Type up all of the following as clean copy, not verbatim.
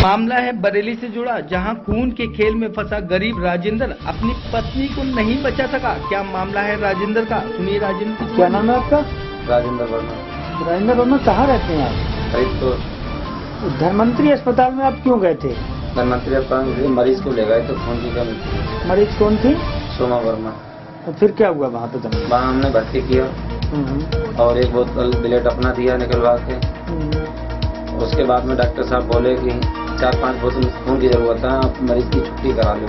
मामला है बरेली से जुड़ा, जहां खून के खेल में फंसा गरीब राजेंद्र अपनी पत्नी को नहीं बचा सका। क्या मामला है राजेंद्र का, सुनिए राजेंद्र। क्या नाम है आपका? राजेंद्र वर्मा। राजेंद्र वर्मा, कहाँ रहते हैं आप? फरीदपुर। धनवंतरी अस्पताल में आप क्यों गए थे? धनवंतरी अस्पताल में मरीज को ले गए तो खून की कमी थी। मरीज कौन थी? सोमा वर्मा। तो फिर क्या हुआ वहाँ पे? वहाँ हमने भर्ती किया और एक बोतल ब्लेड अपना दिया निकलवा के। उसके बाद में डॉक्टर साहब बोले कि 4-5 बोतल खून की जरूरत है, आप मरीज की छुट्टी करा लो।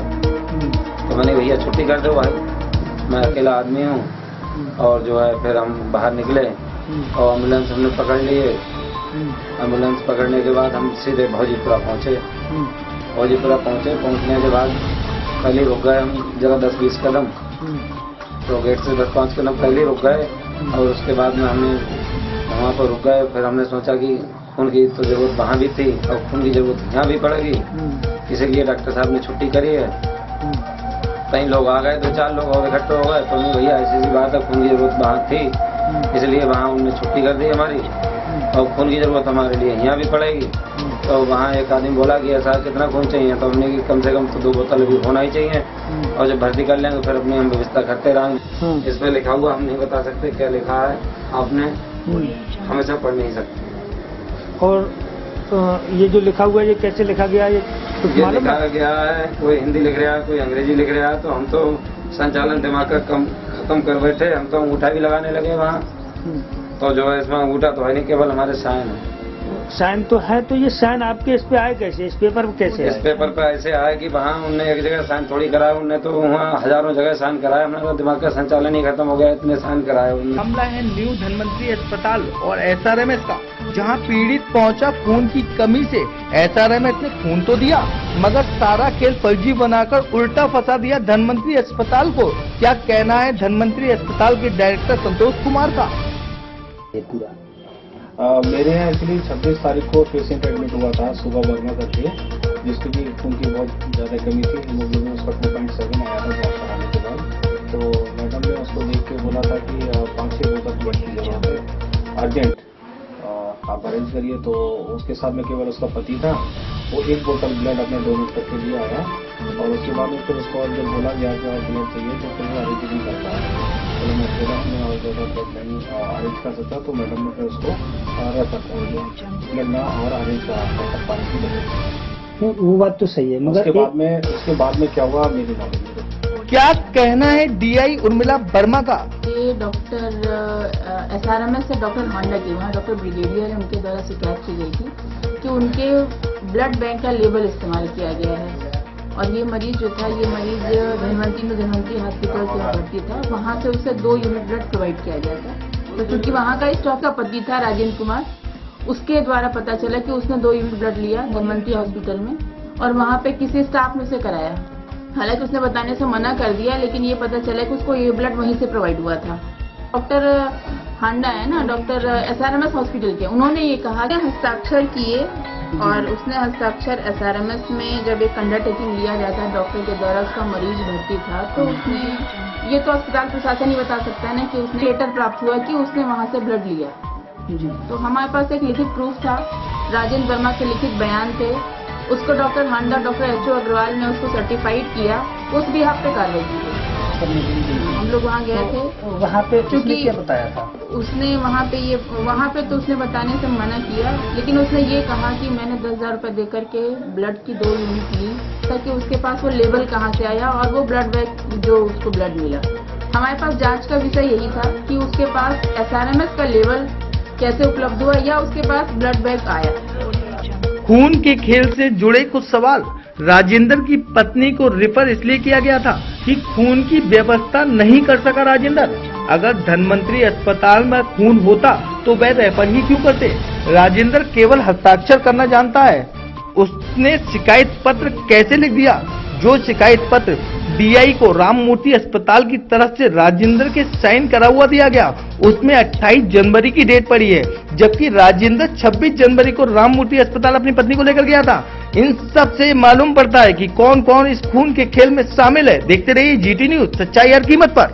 तो मैंने भैया छुट्टी कर दो भाई, मैं अकेला आदमी हूँ। और जो है फिर हम बाहर निकले और एम्बुलेंस हमने पकड़ लिए। एम्बुलेंस पकड़ने के बाद हम सीधे भौजीपुरा पहुँचे। भौजीपुरा पहुँचने के बाद पहले रुक गए हम जगह 10-20 कदम, तो गेट से 10-5 कदम पहले रुक गए। और उसके बाद में हमने वहाँ पर रुक गए। फिर हमने सोचा कि खून की तो जरूरत वहाँ भी थी और खून की जरूरत यहाँ भी पड़ेगी, इसीलिए डॉक्टर साहब ने छुट्टी करी है। कई लोग आ गए, 2-4 लोग और इकट्ठे हो गए, तो भैया ऐसी बात है, खून की जरूरत वहाँ थी, इसलिए वहाँ उन्होंने छुट्टी कर दी हमारी और खून की जरूरत हमारे लिए यहाँ भी पड़ेगी। तो वहाँ एक आदमी बोला कि ऐसा कितना खून चाहिए, तो हमने कि कम से कम तो 2 बोतल भी होना ही चाहिए और जब भर्ती कर लेंगे फिर अपनी हम व्यवस्था करते रहेंगे। इसमें लिखा हुआ हम नहीं बता सकते क्या लिखा है, आपने हमेशा पढ़ नहीं सकते। और ये जो लिखा हुआ है ये कैसे लिखा गया है? ये लिखा गया है, कोई हिंदी लिख रहा है, कोई अंग्रेजी लिख रहा है, तो हम तो संचालन दिमाग का खत्म कर बैठे, हम तो अंगूठा भी लगाने लगे वहाँ। तो जो है इसमें अंगूठा तो है नहीं, केवल हमारे साइन है। साइन तो है, तो ये साइन आपके इस पे आए कैसे? इस पेपर पे कैसे? इस पेपर पे ऐसे आया कि वहाँ उनने एक जगह साइन थोड़ी कराया, उनने तो वहाँ हजारों जगह साइन कराया। हमारा दिमाग का संचालन ही खत्म हो गया, इतने साइन कराए उन्होंने। मामला है न्यू धनवंतरी अस्पताल और SRMS का, जहां पीड़ित पहुंचा खून की कमी से। SRMS ने खून तो दिया मगर सारा खेल फर्जी बनाकर उल्टा फंसा दिया धनवंतरी अस्पताल को। क्या कहना है धनवंतरी अस्पताल के डायरेक्टर संतोष कुमार का? मेरे यहाँ एक्चुअली 26 तारीख को पेशेंट एडमिट हुआ था सुबह वर्मा करके, जिसकी भी खून की बहुत ज़्यादा कमी थी। हीमोग्लोबिन उसका 2.7 आया था जांच कराने के बाद। तो मैडम ने उसको देख के बोला था कि 5-6 बोतल ब्लड की जरूरत है, अर्जेंट आप अरेंज करिए। तो उसके साथ में केवल उसका पति था, वो 1 बोतल ब्लड अपने डोनेट करके लिए आया। और उसके बाद में फिर उसको जब बोला गया कि और ब्लड चाहिए तो फिर वो अरेंज नहीं कर पाया। तो मैं फिर अपने और ज़्यादा ब्लड नहीं अरेंज कर सकता, तो मैडम ने फिर उसको रेफर कर दिया ब्लड ना और अरेंज कर पाने की वजह से। वो बात तो सही है, मगर उसके बाद में क्या हुआ मेरी नॉलेज में। क्या कहना है DI उर्मिला वर्मा का? ये डॉक्टर SRMS से डॉक्टर हांडा की, वहाँ डॉक्टर ब्रिगेडियर है, उनके द्वारा शिकायत की गई थी कि उनके ब्लड बैंक का लेबल इस्तेमाल किया गया है। और ये मरीज जो था, ये मरीज धनवंतरी हॉस्पिटल से भर्ती था, वहाँ से उसे 2 यूनिट ब्लड प्रोवाइड किया गया था। तो क्योंकि वहाँ का स्टॉक का पति था राजेंद्र कुमार, उसके द्वारा पता चला कि उसने 2 यूनिट ब्लड लिया धनवंतरी हॉस्पिटल में और वहाँ पे किसी स्टाफ में से कराया। हालांकि उसने बताने से मना कर दिया, लेकिन ये पता चला कि उसको ये ब्लड वहीं से प्रोवाइड हुआ था। डॉक्टर हांडा है ना, डॉक्टर SRMS हॉस्पिटल के, उन्होंने ये कहा कि हस्ताक्षर किए और उसने हस्ताक्षर SRMS में जब एक अंडरटेकिंग लिया जाता है डॉक्टर के द्वारा, उसका मरीज भर्ती था, तो उसने ये तो अस्पताल प्रशासन ही बता सकता है ना कि उसने लेटर प्राप्त हुआ कि उसने वहाँ से ब्लड लिया। तो हमारे पास एक लिखित प्रूफ था, राजेंद्र वर्मा के लिखित बयान थे, उसको डॉक्टर हांडा, डॉक्टर HO अग्रवाल ने उसको सर्टिफाइड किया, उस बिहाफ पे कार्रवाई की गई। हम लोग वहाँ गए थे। वहाँ पे उसने क्या बताया था? उसने वहाँ पे तो उसने बताने से मना किया, लेकिन उसने ये कहा कि मैंने 10,000 रुपये देकर के ब्लड की 2 यूनिट ली, ताकि उसके पास वो लेवल कहाँ से आया और वो ब्लड बैंक जो उसको ब्लड मिला। हमारे पास जांच का विषय यही था कि उसके पास SRMS का लेवल कैसे उपलब्ध हुआ या उसके पास ब्लड बैंक आया। खून के खेल से जुड़े कुछ सवाल। राजेंद्र की पत्नी को रेफर इसलिए किया गया था कि खून की व्यवस्था नहीं कर सका राजेंद्र। अगर धनवंतरी अस्पताल में खून होता तो वह रेफर ही क्यों करते? राजेंद्र केवल हस्ताक्षर करना जानता है। उसने शिकायत पत्र कैसे लिख दिया? जो शिकायत पत्र DI को राममूर्ति अस्पताल की तरफ से राजेंद्र के साइन करा हुआ दिया गया, उसमें 28 जनवरी की डेट पड़ी है, जबकि राजेंद्र 26 जनवरी को राममूर्ति अस्पताल अपनी पत्नी को लेकर गया था। इन सब से मालूम पड़ता है कि कौन कौन इस खून के खेल में शामिल है। देखते रहिए GT न्यूज, सच्चाई हर कीमत पर।